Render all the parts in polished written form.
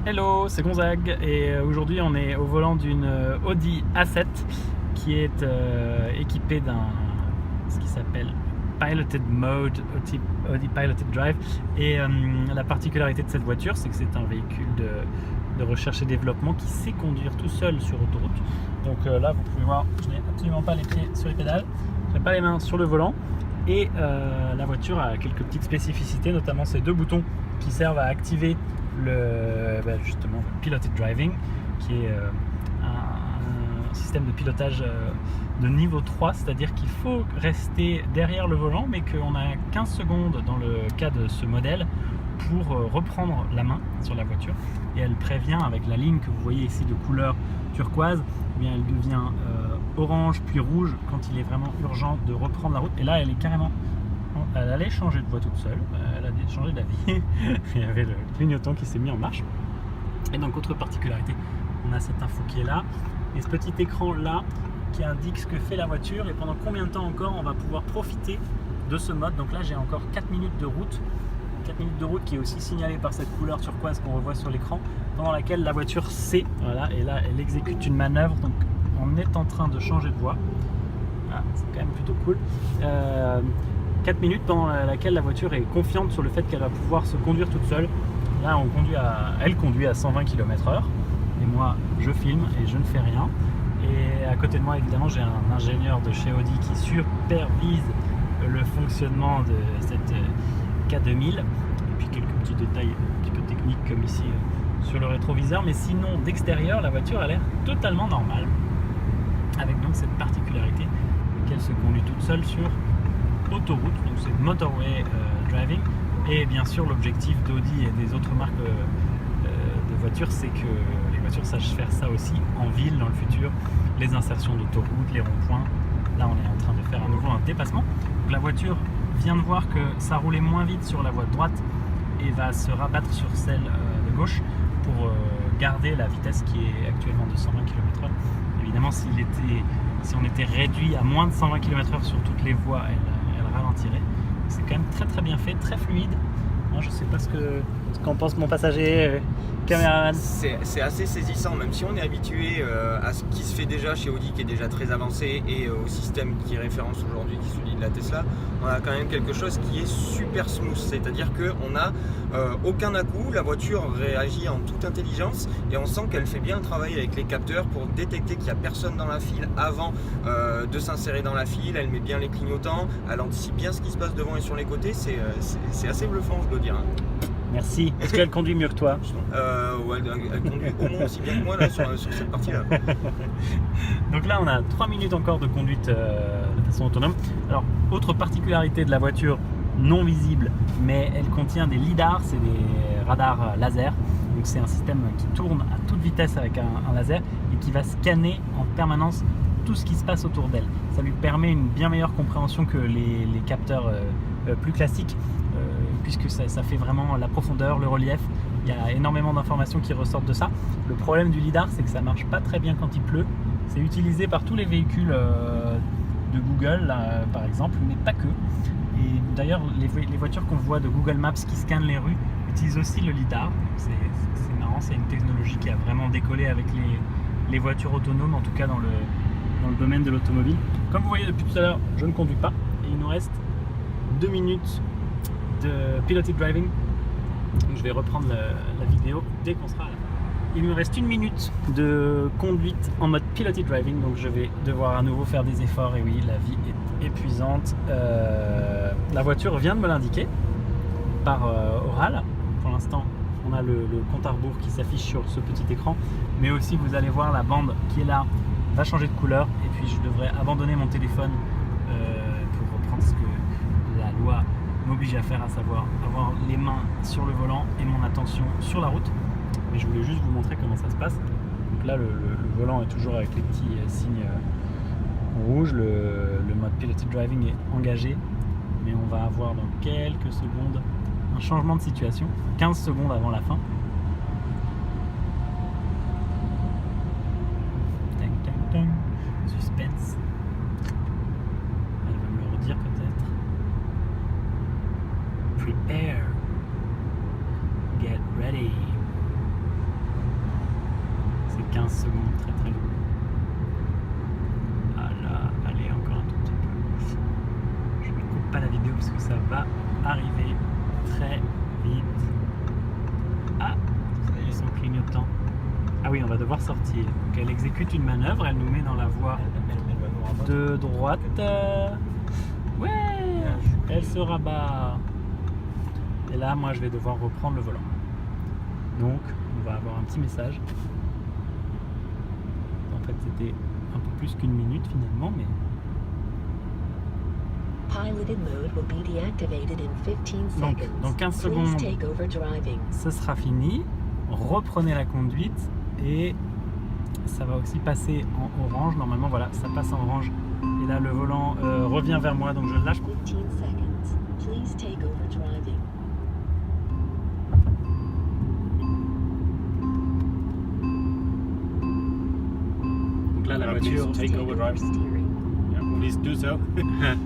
Hello, c'est Gonzague et aujourd'hui on est au volant d'une Audi A7 qui est équipée d'un ce qui s'appelle Piloted Mode, Audi Piloted Drive. Et la particularité de cette voiture, c'est que c'est un véhicule de recherche et développement qui sait conduire tout seul sur autoroute. Donc là vous pouvez voir, je n'ai absolument pas les pieds sur les pédales, je n'ai pas les mains sur le volant. Et la voiture a quelques petites spécificités, notamment ces deux boutons qui servent à activer justement le piloted driving, qui est un système de pilotage de niveau 3, c'est-à-dire qu'il faut rester derrière le volant, mais qu'on a 15 secondes dans le cas de ce modèle pour reprendre la main sur la voiture, et elle prévient avec la ligne que vous voyez ici de couleur turquoise, eh bien elle devient orange puis rouge quand il est vraiment urgent de reprendre la route. Et là elle est carrément, elle allait changer de voie toute seule, elle a changé d'avis. Il y avait le clignotant qui s'est mis en marche. Et donc autre particularité, on a cette info qui est là et ce petit écran là qui indique ce que fait la voiture et pendant combien de temps encore on va pouvoir profiter de ce mode. Donc là j'ai encore 4 minutes de route, 4 minutes de route qui est aussi signalée par cette couleur turquoise qu'on revoit sur l'écran, pendant laquelle la voiture sait, voilà, et là elle exécute une manœuvre. Donc on est en train de changer de voie. Ah, c'est quand même plutôt cool. 4 minutes pendant laquelle la voiture est confiante sur le fait qu'elle va pouvoir se conduire toute seule. Là elle conduit à 120 km/h et moi je filme et je ne fais rien. Et à côté de moi évidemment j'ai un ingénieur de chez Audi qui supervise le fonctionnement de cette K2000, et puis quelques petits détails un petit peu techniques comme ici sur le rétroviseur. Mais sinon d'extérieur la voiture a l'air totalement normale, avec donc cette particularité qu'elle se conduit toute seule sur autoroute, donc c'est motorway driving. Et bien sûr l'objectif d'Audi et des autres marques de voitures, c'est que les voitures sachent faire ça aussi en ville dans le futur, les insertions d'autoroute, les ronds-points. Là on est en train de faire à nouveau un dépassement. Donc, la voiture vient de voir que ça roulait moins vite sur la voie de droite et va se rabattre sur celle de gauche pour garder la vitesse qui est actuellement de 120 km/h. Évidemment si on était réduit à moins de 120 km/h sur toutes les voies, elle ralentirait. C'est quand même très très bien fait, très fluide. Je ne sais pas ce qu'en pense mon passager caméraman. C'est assez saisissant, même si on est habitué à ce qui se fait déjà chez Audi, qui est déjà très avancé, et au système qui est référence aujourd'hui, qui est celui de la Tesla. On a quand même quelque chose qui est super smooth, c'est-à-dire qu'on n'a aucun à-coup, la voiture réagit en toute intelligence et on sent qu'elle fait bien le travail avec les capteurs pour détecter qu'il n'y a personne dans la file avant de s'insérer dans la file. Elle met bien les clignotants, elle anticipe bien ce qui se passe devant et sur les côtés. C'est assez bluffant, je dois dire. Merci. Est-ce qu'elle conduit mieux que toi? Ouais, elle conduit au moins aussi bien que moi là, sur cette partie-là. Donc là, on a 3 minutes encore de conduite de façon autonome. Alors, autre particularité de la voiture non visible, mais elle contient des lidars, c'est des radars laser. Donc c'est un système qui tourne à toute vitesse avec un laser et qui va scanner en permanence tout ce qui se passe autour d'elle. Ça lui permet une bien meilleure compréhension que les capteurs plus classiques, puisque ça fait vraiment la profondeur, le relief. Il y a énormément d'informations qui ressortent de ça. Le problème du lidar, c'est que ça marche pas très bien quand il pleut. C'est utilisé par tous les véhicules de Google là, par exemple, mais pas que. Et d'ailleurs les voitures qu'on voit de Google Maps qui scannent les rues utilisent aussi le lidar. C'est marrant, c'est une technologie qui a vraiment décollé avec les voitures autonomes, en tout cas dans le domaine de l'automobile. Comme vous voyez depuis tout à l'heure, je ne conduis pas et il nous reste 2 minutes de piloted driving. Donc je vais reprendre la vidéo dès qu'on sera à la fin. Il me reste 1 minute de conduite en mode piloted driving, donc je vais devoir à nouveau faire des efforts. Et oui, la vie est épuisante. La voiture vient de me l'indiquer par oral. Pour l'instant, on a le compte à rebours qui s'affiche sur ce petit écran, mais aussi vous allez voir la bande qui est là va changer de couleur, et puis je devrais abandonner mon téléphone pour reprendre ce que la loi m'oblige à faire, à savoir avoir les mains sur le volant et mon attention sur la route. Mais je voulais juste vous montrer comment ça se passe. Donc là le volant est toujours avec les petits signes rouges, le mode piloted driving est engagé, mais on va avoir dans quelques secondes un changement de situation, 15 secondes avant la fin. Tac tac tac, suspense. Elle va me le redire peut-être. Prepare, get ready. 15 secondes, très très long. Ah là, allez, encore un tout petit peu. Je ne coupe pas la vidéo parce que ça va arriver très vite. Ah, ils sont clignotants. Ah oui, on va devoir sortir. Donc elle exécute une manœuvre, elle nous met dans la voie de droite. Ouais, elle se rabat. Et là, moi, je vais devoir reprendre le volant. Donc, on va avoir un petit message. En fait, c'était un peu plus qu'une minute finalement, mais... Piloted mode will be deactivated in 15 Donc, seconds. dans 15 Please secondes, take over driving. ce sera fini. Reprenez la conduite et ça va aussi passer en orange. Normalement, voilà, ça passe en orange. Et là, le volant revient vers moi, donc je le lâche. 15 seconds. Please take over driving. Donc là, la voiture... Take over driving. Steering. Yeah, please do so.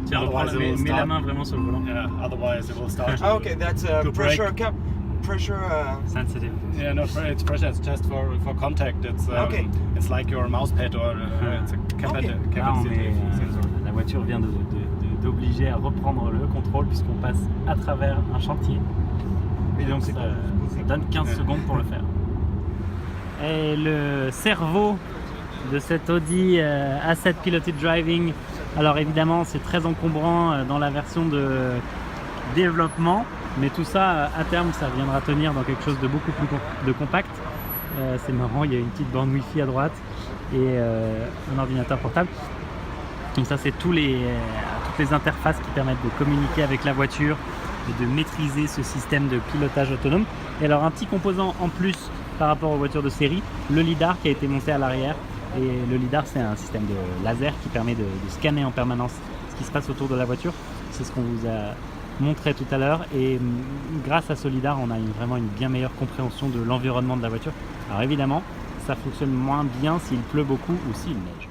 Tiens, reprends Otherwise it will mets la start. main vraiment sur le volant. Yeah, otherwise it will start. Ah, okay, that's to pressure brake. cap. Pressure. Sensitive. Yeah, no, it's pressure. It's just for contact. It's Okay. It's like your mouse pad or it's a Okay. Là, on capacity est, sensor. la voiture vient d'obliger à reprendre le contrôle puisqu'on passe à travers un chantier. Et donc ça donne 15 secondes pour le faire. Et le cerveau de cette Audi A7 Piloted Driving, alors évidemment c'est très encombrant dans la version de développement, mais tout ça à terme ça viendra tenir dans quelque chose de beaucoup plus compact. C'est marrant, il y a une petite borne Wi-Fi à droite et un ordinateur portable. Donc ça c'est toutes les interfaces qui permettent de communiquer avec la voiture et de maîtriser ce système de pilotage autonome. Et alors un petit composant en plus par rapport aux voitures de série, le lidar qui a été monté à l'arrière. Et le lidar c'est un système de laser qui permet de scanner en permanence ce qui se passe autour de la voiture. C'est ce qu'on vous a montré tout à l'heure. Et grâce à ce lidar on a vraiment une bien meilleure compréhension de l'environnement de la voiture. Alors évidemment ça fonctionne moins bien s'il pleut beaucoup ou s'il neige.